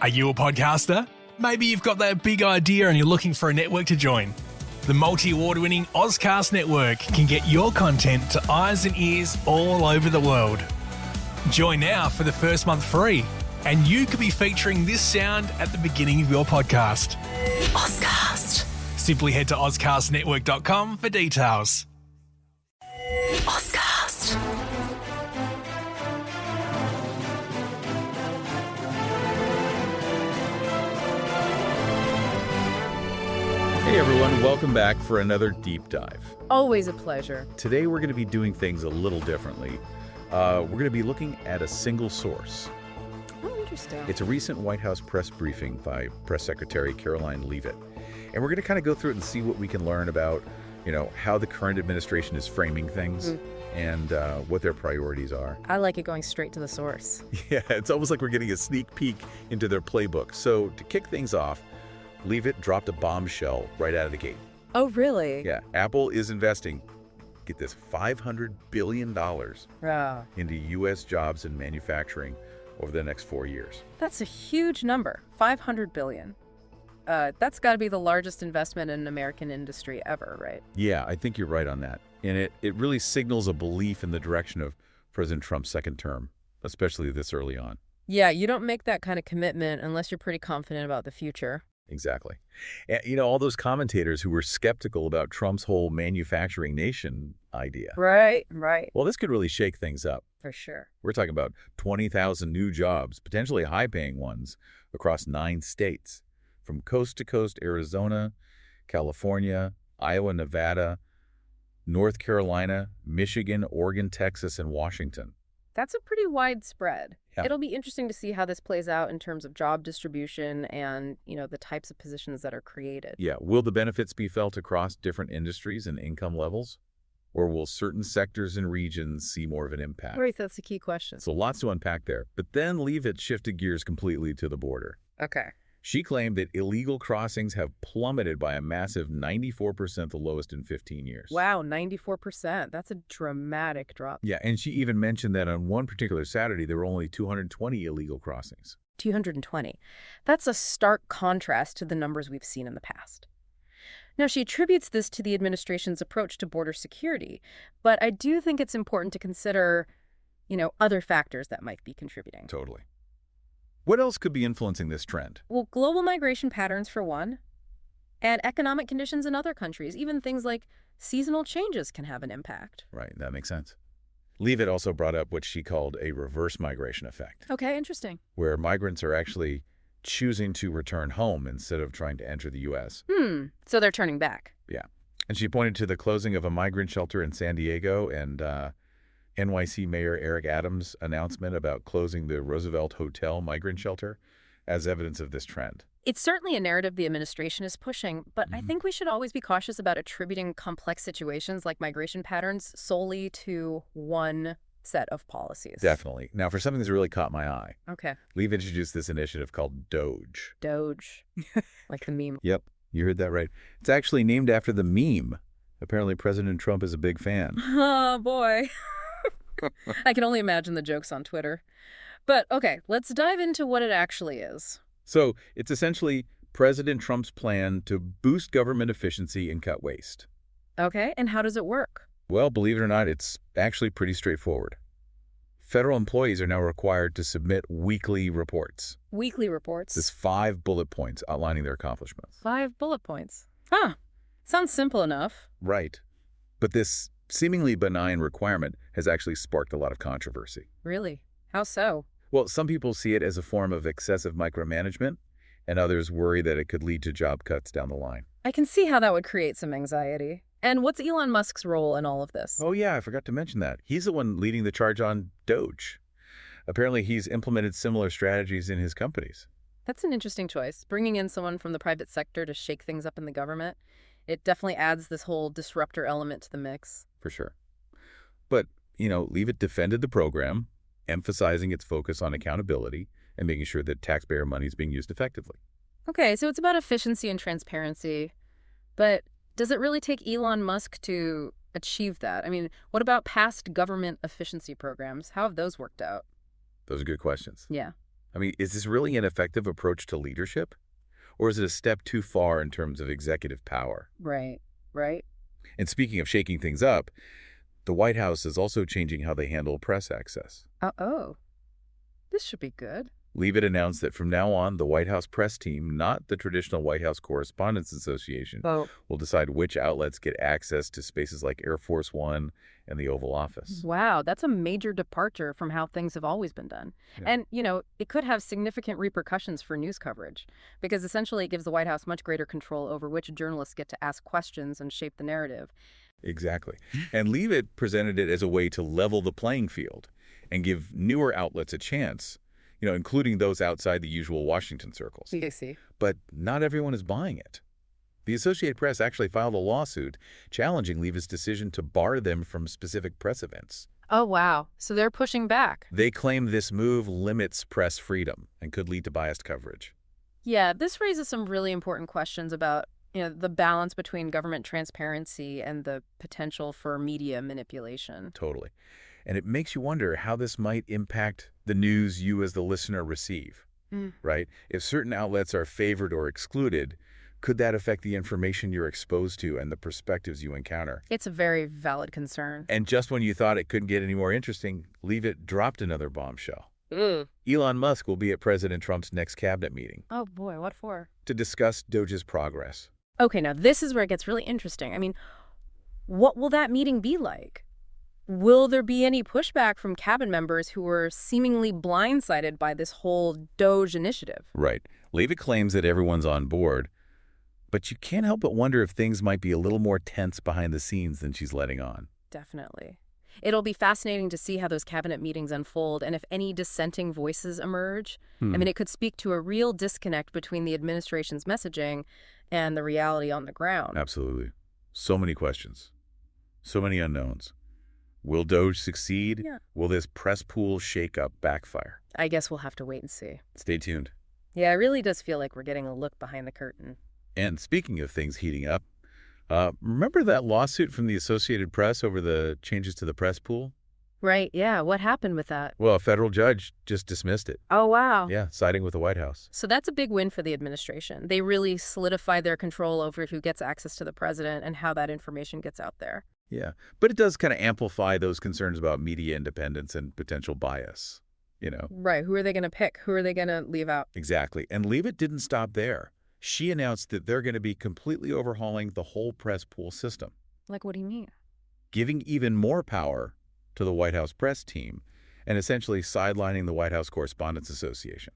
Are you a podcaster? Maybe you've got that big idea and you're looking for a network to join. The multi-award-winning Ozcast Network can get your content to eyes and ears all over the world. Join now for the first month free, and you could be featuring this sound at the beginning of your podcast. Ozcast. Simply head to ozcastnetwork.com for details. Ozcast. Hey everyone, welcome back for another deep dive. Always a pleasure. Today we're going to be doing things a little differently. We're going to be looking at a single source. Oh, interesting. It's a recent White House press briefing by Press Secretary Karoline Leavitt. And we're going to kind of go through it and see what we can learn about, how the current administration is framing things and what their priorities are. I like it going straight to the source. Yeah, it's almost like we're getting a sneak peek into their playbook. So to kick things off, Leavitt dropped a bombshell right out of the gate. Oh, really? Yeah, Apple is investing, get this, $500 billion into U.S. jobs and manufacturing over the next 4 years. That's a huge number, $500 billion. That's got to be the largest investment in American industry ever, right? Yeah, I think you're right on that. And it really signals a belief in the direction of President Trump's second term, especially this early on. Yeah, you don't make that kind of commitment unless you're pretty confident about the future. Exactly. And, all those commentators who were skeptical about Trump's whole manufacturing nation idea. Right. Well, this could really shake things up. For sure. We're talking about 20,000 new jobs, potentially high-paying ones, across 9 states, from coast to coast: Arizona, California, Iowa, Nevada, North Carolina, Michigan, Oregon, Texas, and Washington. That's a pretty wide spread. Yeah. It'll be interesting to see how this plays out in terms of job distribution and, the types of positions that are created. Yeah. Will the benefits be felt across different industries and income levels? Or will certain sectors and regions see more of an impact? Right, that's a key question. So lots to unpack there. But then Leavitt shifted gears completely to the border. Okay. She claimed that illegal crossings have plummeted by a massive 94%, the lowest in 15 years. Wow, 94%. That's a dramatic drop. Yeah, and she even mentioned that on one particular Saturday, there were only 220 illegal crossings. 220. That's a stark contrast to the numbers we've seen in the past. Now, she attributes this to the administration's approach to border security, but I do think it's important to consider, other factors that might be contributing. Totally. What else could be influencing this trend? Well, global migration patterns, for one, and economic conditions in other countries. Even things like seasonal changes can have an impact. Right, that makes sense. Leavitt also brought up what she called a reverse migration effect. Okay, interesting. Where migrants are actually choosing to return home instead of trying to enter the U.S. So they're turning back. Yeah. And she pointed to the closing of a migrant shelter in San Diego and NYC Mayor Eric Adams' announcement about closing the Roosevelt Hotel migrant shelter as evidence of this trend. It's certainly a narrative the administration is pushing, but I think we should always be cautious about attributing complex situations like migration patterns solely to one set of policies. Definitely. Now, for something that's really caught my eye, Okay. Leavitt introduced this initiative called Doge. Doge. Like the meme. Yep, you heard that right. It's actually named after the meme. Apparently, President Trump is a big fan. Oh, boy. I can only imagine the jokes on Twitter. But, okay, let's dive into what it actually is. So it's essentially President Trump's plan to boost government efficiency and cut waste. Okay, and how does it work? Well, believe it or not, it's actually pretty straightforward. Federal employees are now required to submit weekly reports. Weekly reports. This 5 bullet points outlining their accomplishments. 5 bullet points. Huh. Sounds simple enough. Right. But this seemingly benign requirement has actually sparked a lot of controversy. Really? How so? Well, some people see it as a form of excessive micromanagement, and others worry that it could lead to job cuts down the line. I can see how that would create some anxiety. And what's Elon Musk's role in all of this? Oh yeah, I forgot to mention that. He's the one leading the charge on Doge. Apparently, he's implemented similar strategies in his companies. That's an interesting choice. Bringing in someone from the private sector to shake things up in the government, it definitely adds this whole disruptor element to the mix. For sure. But, Leavitt defended the program, emphasizing its focus on accountability and making sure that taxpayer money is being used effectively. Okay, so it's about efficiency and transparency. But does it really take Elon Musk to achieve that? I mean, what about past government efficiency programs? How have those worked out? Those are good questions. Yeah. I mean, is this really an effective approach to leadership? Or is it a step too far in terms of executive power? Right, right. And speaking of shaking things up, the White House is also changing how they handle press access. Oh, this should be good. Leavitt announced that from now on, the White House press team, not the traditional White House Correspondents Association, Oh, will decide which outlets get access to spaces like Air Force One and the Oval Office. wow, that's a major departure from how things have always been done. Yeah. And, it could have significant repercussions for news coverage, because essentially it gives the White House much greater control over which journalists get to ask questions and shape the narrative. Exactly. And Leavitt presented it as a way to level the playing field and give newer outlets a chance, including those outside the usual Washington circles. I see. But not everyone is buying it. The Associated Press actually filed a lawsuit challenging Leavitt's decision to bar them from specific press events. Oh, wow. So they're pushing back. They claim this move limits press freedom and could lead to biased coverage. Yeah, this raises some really important questions about, the balance between government transparency and the potential for media manipulation. Totally. And it makes you wonder how this might impact the news you as the listener receive, right? If certain outlets are favored or excluded, could that affect the information you're exposed to and the perspectives you encounter? It's a very valid concern. And just when you thought it couldn't get any more interesting, Leavitt dropped another bombshell. Elon Musk will be at President Trump's next cabinet meeting Oh, boy, what for? to discuss Doge's progress. Okay, now this is where it gets really interesting. I mean, what will that meeting be like? Will there be any pushback from cabinet members who were seemingly blindsided by this whole Doge initiative? Right. Leavitt claims that everyone's on board, but you can't help but wonder if things might be a little more tense behind the scenes than she's letting on. Definitely. It'll be fascinating to see how those cabinet meetings unfold and if any dissenting voices emerge. I mean, it could speak to a real disconnect between the administration's messaging and the reality on the ground. Absolutely. So many questions. So many unknowns. Will Doge succeed? Yeah. Will this press pool shakeup backfire? I guess we'll have to wait and see. Stay tuned. Yeah, it really does feel like we're getting a look behind the curtain. And speaking of things heating up, remember that lawsuit from the Associated Press over the changes to the press pool? Right, yeah. What happened with that? Well, a federal judge just dismissed it. Oh, wow. Yeah, siding with the White House. So that's a big win for the administration. They really solidified their control over who gets access to the president and how that information gets out there. Yeah, but it does kind of amplify those concerns about media independence and potential bias, Right. Who are they going to pick? Who are they going to leave out? Exactly. And Leavitt didn't stop there. She announced that they're going to be completely overhauling the whole press pool system, Like, what do you mean? giving even more power to the White House press team and essentially sidelining the White House Correspondents Association.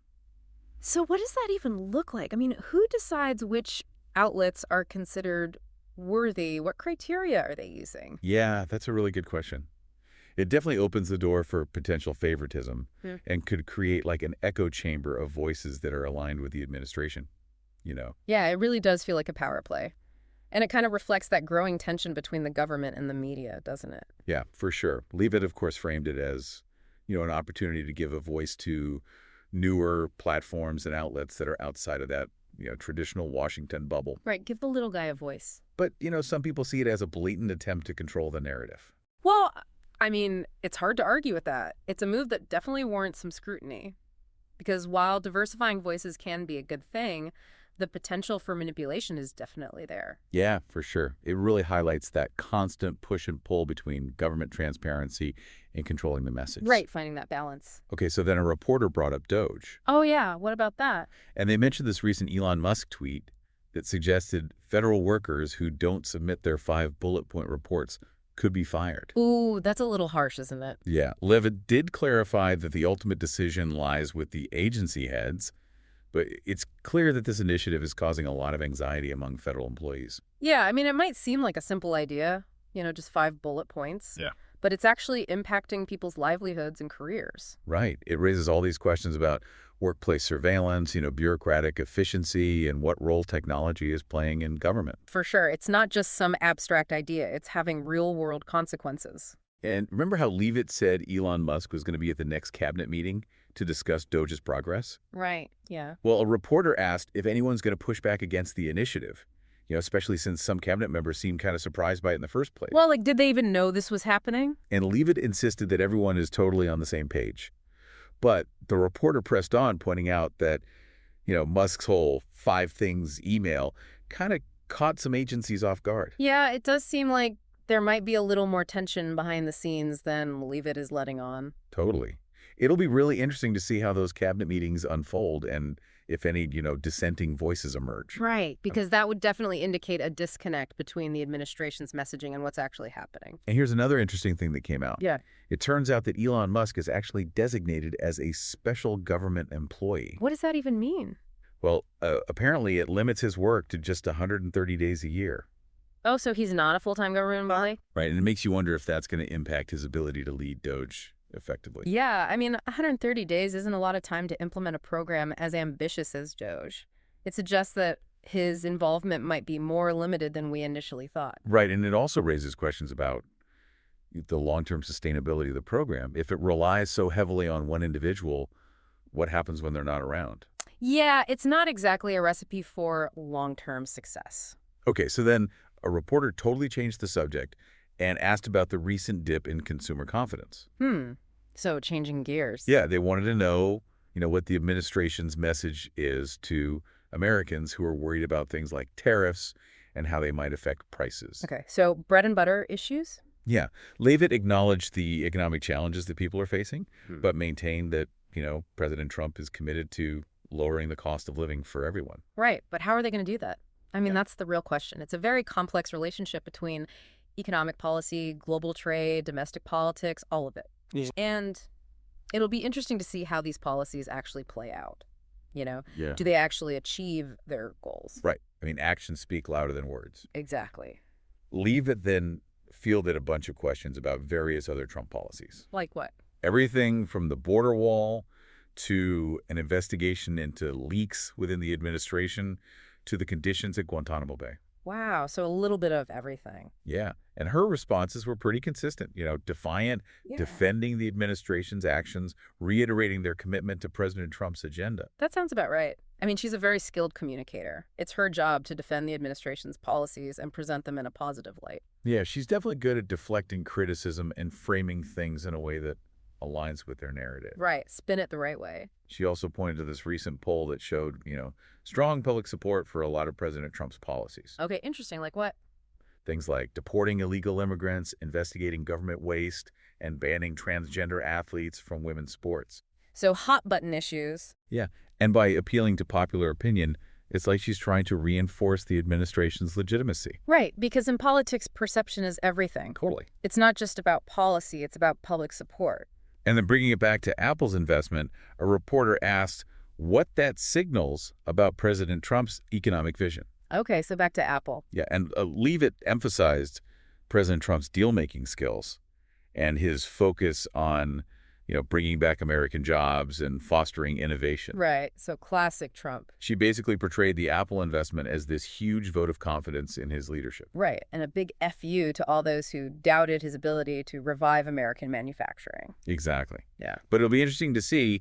So what does that even look like? I mean, who decides which outlets are considered worthy? What criteria are they using? Yeah, that's a really good question. It definitely opens the door for potential favoritism and could create like an echo chamber of voices that are aligned with the administration, Yeah, it really does feel like a power play. And it kind of reflects that growing tension between the government and the media, doesn't it? Yeah, for sure. Leavitt, of course, framed it as, an opportunity to give a voice to newer platforms and outlets that are outside of that, traditional Washington bubble. Right, give the little guy a voice. But, some people see it as a blatant attempt to control the narrative. Well, I mean, it's hard to argue with that. It's a move that definitely warrants some scrutiny. Because while diversifying voices can be a good thing, the potential for manipulation is definitely there. Yeah, for sure. It really highlights that constant push and pull between government transparency and controlling the message. Right, finding that balance. Okay, so then a reporter brought up Doge. Oh, yeah. What about that? And they mentioned this recent Elon Musk tweet that suggested federal workers who don't submit their 5 bullet point reports could be fired. Ooh, that's a little harsh, isn't it? Yeah, Leavitt did clarify that the ultimate decision lies with the agency heads, but it's clear that this initiative is causing a lot of anxiety among federal employees. Yeah, I mean, it might seem like a simple idea, just 5 bullet points. Yeah. But it's actually impacting people's livelihoods and careers. Right. It raises all these questions about workplace surveillance, bureaucratic efficiency, and what role technology is playing in government. For sure. It's not just some abstract idea. It's having real-world consequences. And remember how Leavitt said Elon Musk was going to be at the next cabinet meeting to discuss Doge's progress? Right, yeah. Well, a reporter asked if anyone's going to push back against the initiative, especially since some cabinet members seemed kind of surprised by it in the first place. Well, did they even know this was happening? And Leavitt insisted that everyone is totally on the same page. But the reporter pressed on, pointing out that, Musk's whole 5 things email kind of caught some agencies off guard. Yeah, it does seem like there might be a little more tension behind the scenes than Leavitt is letting on. Totally. It'll be really interesting to see how those cabinet meetings unfold and if any, dissenting voices emerge. Right, because that would definitely indicate a disconnect between the administration's messaging and what's actually happening. And here's another interesting thing that came out. Yeah. It turns out that Elon Musk is actually designated as a special government employee. What does that even mean? Well, apparently it limits his work to just 130 days a year. Oh, so he's not a full-time government employee? Right, and it makes you wonder if that's going to impact his ability to lead Doge effectively. Yeah, I mean, 130 days isn't a lot of time to implement a program as ambitious as Doge. It suggests that his involvement might be more limited than we initially thought. Right, and it also raises questions about the long-term sustainability of the program. If it relies so heavily on one individual, what happens when they're not around? Yeah, it's not exactly a recipe for long-term success. Okay, so then a reporter totally changed the subject and asked about the recent dip in consumer confidence. So changing gears. Yeah, they wanted to know, what the administration's message is to Americans who are worried about things like tariffs and how they might affect prices. Okay, so bread and butter issues? Yeah, Leavitt acknowledged the economic challenges that people are facing, but maintained that, President Trump is committed to lowering the cost of living for everyone. Right, but how are they going to do that? I mean, that's the real question. It's a very complex relationship between economic policy, global trade, domestic politics, all of it. Yeah. And it'll be interesting to see how these policies actually play out. Yeah. Do they actually achieve their goals? Right. I mean, actions speak louder than words. Exactly. Leavitt then fielded a bunch of questions about various other Trump policies. Like what? Everything from the border wall to an investigation into leaks within the administration to the conditions at Guantanamo Bay. Wow, so a little bit of everything. Yeah, and her responses were pretty consistent, defiant, defending the administration's actions, reiterating their commitment to President Trump's agenda. That sounds about right. I mean, she's a very skilled communicator. It's her job to defend the administration's policies and present them in a positive light. Yeah, she's definitely good at deflecting criticism and framing things in a way that aligns with their narrative. Right, spin it the right way. She also pointed to this recent poll that showed, strong public support for a lot of President Trump's policies. Okay, interesting. Like what? Things like deporting illegal immigrants, investigating government waste, and banning transgender athletes from women's sports. So hot button issues. Yeah, and by appealing to popular opinion, it's like she's trying to reinforce the administration's legitimacy. Right, because in politics, perception is everything. Totally. It's not just about policy, it's about public support. And then bringing it back to Apple's investment, a reporter asked what that signals about President Trump's economic vision. Okay, so back to Apple. Yeah, and Leavitt emphasized President Trump's deal-making skills and his focus on, bringing back American jobs and fostering innovation. Right, so classic Trump. She basically portrayed the Apple investment as this huge vote of confidence in his leadership. Right, and a big FU to all those who doubted his ability to revive American manufacturing. Exactly. Yeah. But it'll be interesting to see,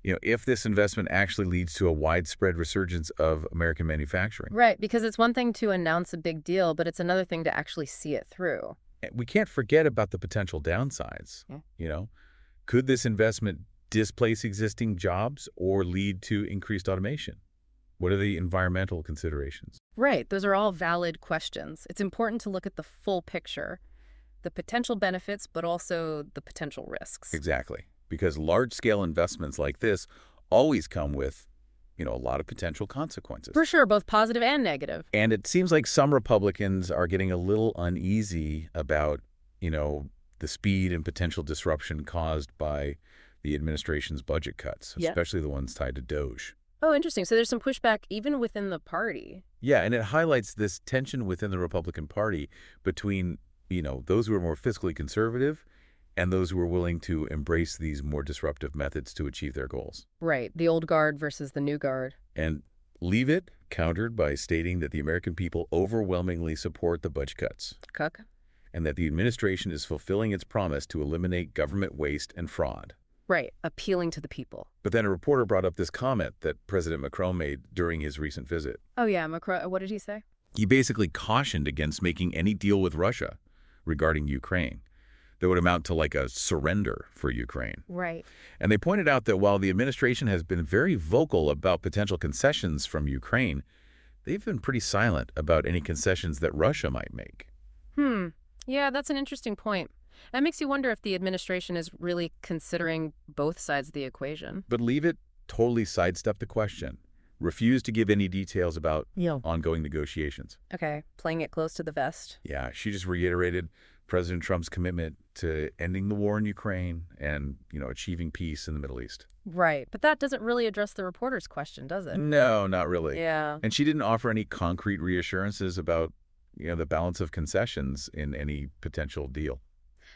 if this investment actually leads to a widespread resurgence of American manufacturing. Right, because it's one thing to announce a big deal, but it's another thing to actually see it through. And we can't forget about the potential downsides. Could this investment displace existing jobs or lead to increased automation? What are the environmental considerations? Right, those are all valid questions. It's important to look at the full picture, the potential benefits, but also the potential risks. Exactly, because large-scale investments like this always come with, a lot of potential consequences. For sure, both positive and negative. And it seems like some Republicans are getting a little uneasy about, the speed and potential disruption caused by the administration's budget cuts, especially the ones tied to Doge. Oh, interesting. So there's some pushback even within the party. Yeah, and it highlights this tension within the Republican Party between, those who are more fiscally conservative and those who are willing to embrace these more disruptive methods to achieve their goals. Right, the old guard versus the new guard. And Leavitt countered by stating that the American people overwhelmingly support the budget cuts. Cuck. And that the administration is fulfilling its promise to eliminate government waste and fraud. Right, appealing to the people. But then a reporter brought up this comment that President Macron made during his recent visit. Oh, yeah, Macron, what did he say? He basically cautioned against making any deal with Russia regarding Ukraine, that would amount to like a surrender for Ukraine. Right. And they pointed out that while the administration has been very vocal about potential concessions from Ukraine, they've been pretty silent about any concessions that Russia might make. Yeah, that's an interesting point. That makes you wonder if the administration is really considering both sides of the equation. But Leavitt totally sidestepped the question, refused to give any details about ongoing negotiations. Okay, playing it close to the vest. Yeah, she just reiterated President Trump's commitment to ending the war in Ukraine and, achieving peace in the Middle East. Right, but that doesn't really address the reporter's question, does it? No, not really. Yeah. And she didn't offer any concrete reassurances about, the balance of concessions in any potential deal.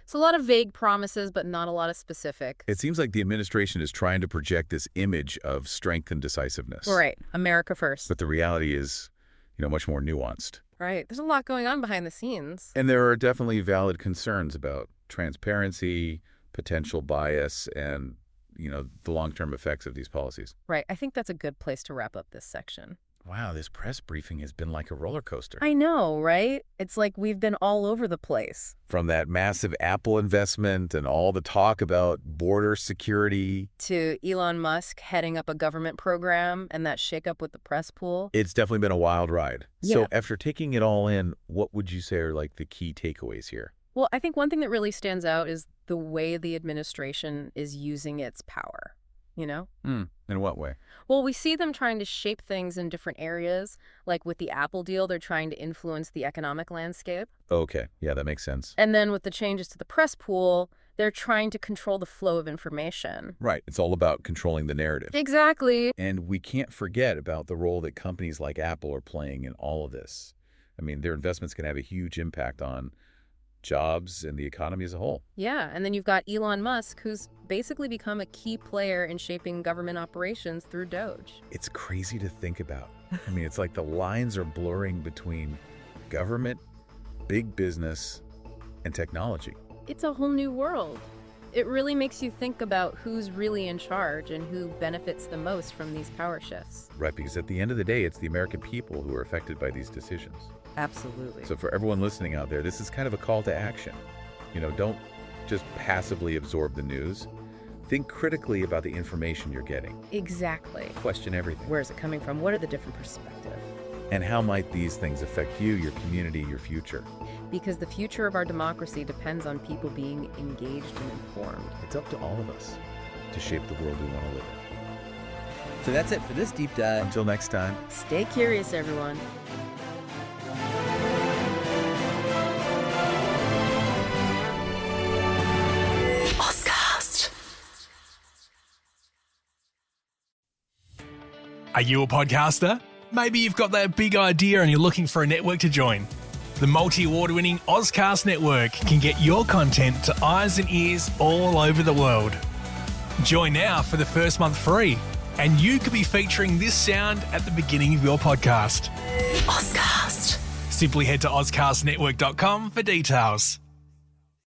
So a lot of vague promises, but not a lot of specifics. It seems like the administration is trying to project this image of strength and decisiveness. Right, America first. But the reality is, much more nuanced. Right, there's a lot going on behind the scenes. And there are definitely valid concerns about transparency, potential bias, and, the long-term effects of these policies. Right, I think that's a good place to wrap up this section. Wow, this press briefing has been like a roller coaster. I know, right? It's like we've been all over the place. From that massive Apple investment and all the talk about border security. To Elon Musk heading up a government program and that shakeup with the press pool. It's definitely been a wild ride. Yeah. So after taking it all in, what would you say are like the key takeaways here? Well, I think one thing that really stands out is the way the administration is using its power. In what way? Well, we see them trying to shape things in different areas. Like with the Apple deal, they're trying to influence the economic landscape. Okay, yeah, that makes sense. And then with the changes to the press pool, they're trying to control the flow of information. Right, it's all about controlling the narrative. Exactly. And we can't forget about the role that companies like Apple are playing in all of this. I mean, their investments can have a huge impact on jobs and the economy as a whole. Yeah, and then you've got Elon Musk, who's basically become a key player in shaping government operations through Doge. It's crazy to think about. I mean, it's like the lines are blurring between government, big business, and technology. It's a whole new world. It really makes you think about who's really in charge and who benefits the most from these power shifts. Right, because at the end of the day, it's the American people who are affected by these decisions. Absolutely. So for everyone listening out there, this is kind of a call to action. Don't just passively absorb the news. Think critically about the information you're getting. Exactly. Question everything. Where is it coming from? What are the different perspectives? And how might these things affect you, your community, your future? Because the future of our democracy depends on people being engaged and informed. It's up to all of us to shape the world we want to live in. So that's it for this deep dive. Until next time. Stay curious, everyone. Are you a podcaster? Maybe you've got that big idea and you're looking for a network to join. The multi-award-winning Ozcast Network can get your content to eyes and ears all over the world. Join now for the first month free, and you could be featuring this sound at the beginning of your podcast. Ozcast. Simply head to ozcastnetwork.com for details.